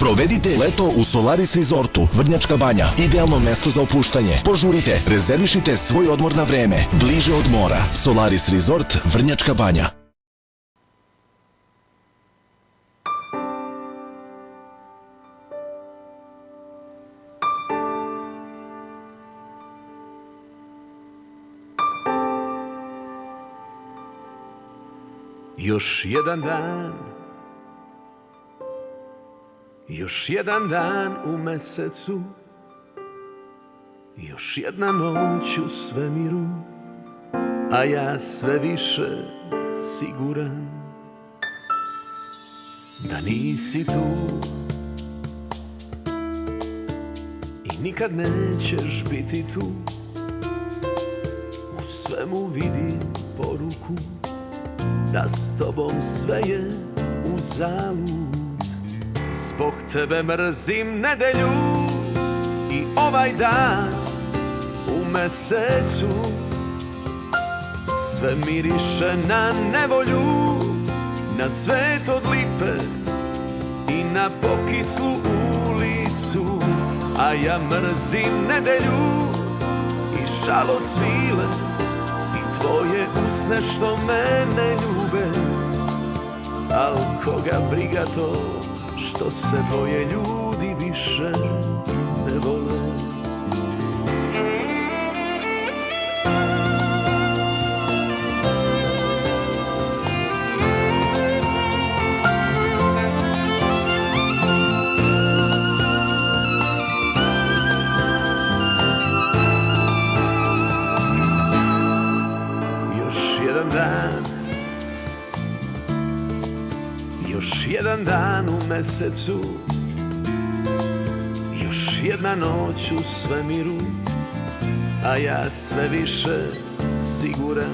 Provedite leto u Solaris Resortu, Vrnjačka Banja. Idealno mesto za opuštanje. Požurite, rezervišite svoj odmor na vreme. Bliže od mora. Solaris Resort, Vrnjačka Banja. Još jedan dan, još jedan dan u mesecu, još jedna noć u svemiru, a ja sve više siguran da nisi tu i nikad nećeš biti tu. U svemu vidim poruku da s tobom sve je uzalud. Zbog tebe mrzim nedelju i ovaj dan u mesecu. Sve miriše na nevolju, na cvet od lipe i na pokislu ulicu. A ja mrzim nedelju i šalo cvile i tvoje usne što mene ljube. Al koga briga to što se dvoje ljudi više ne vole. Još jedan dan, još jedan dan u mesecu, još jedna noć u svemiru, a ja sve više siguran.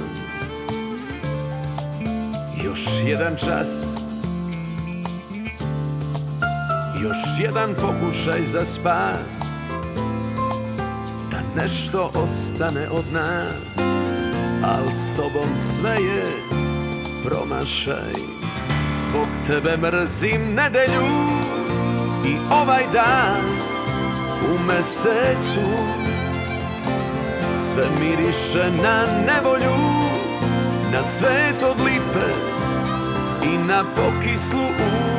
Još jedan čas, još jedan pokušaj za spas, da nešto ostane od nas, al s tobom sve je promašaj. Zbog tebe mrzim nedelju i ovaj dan u mesecu. Sve miriše na nevolju, na cvet od lipe i na pokislu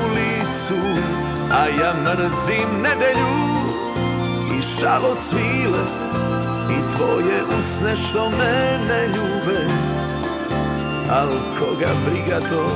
ulicu. A ja mrzim nedelju i šalo cvile i tvoje usne što mene ljube. Al koga briga to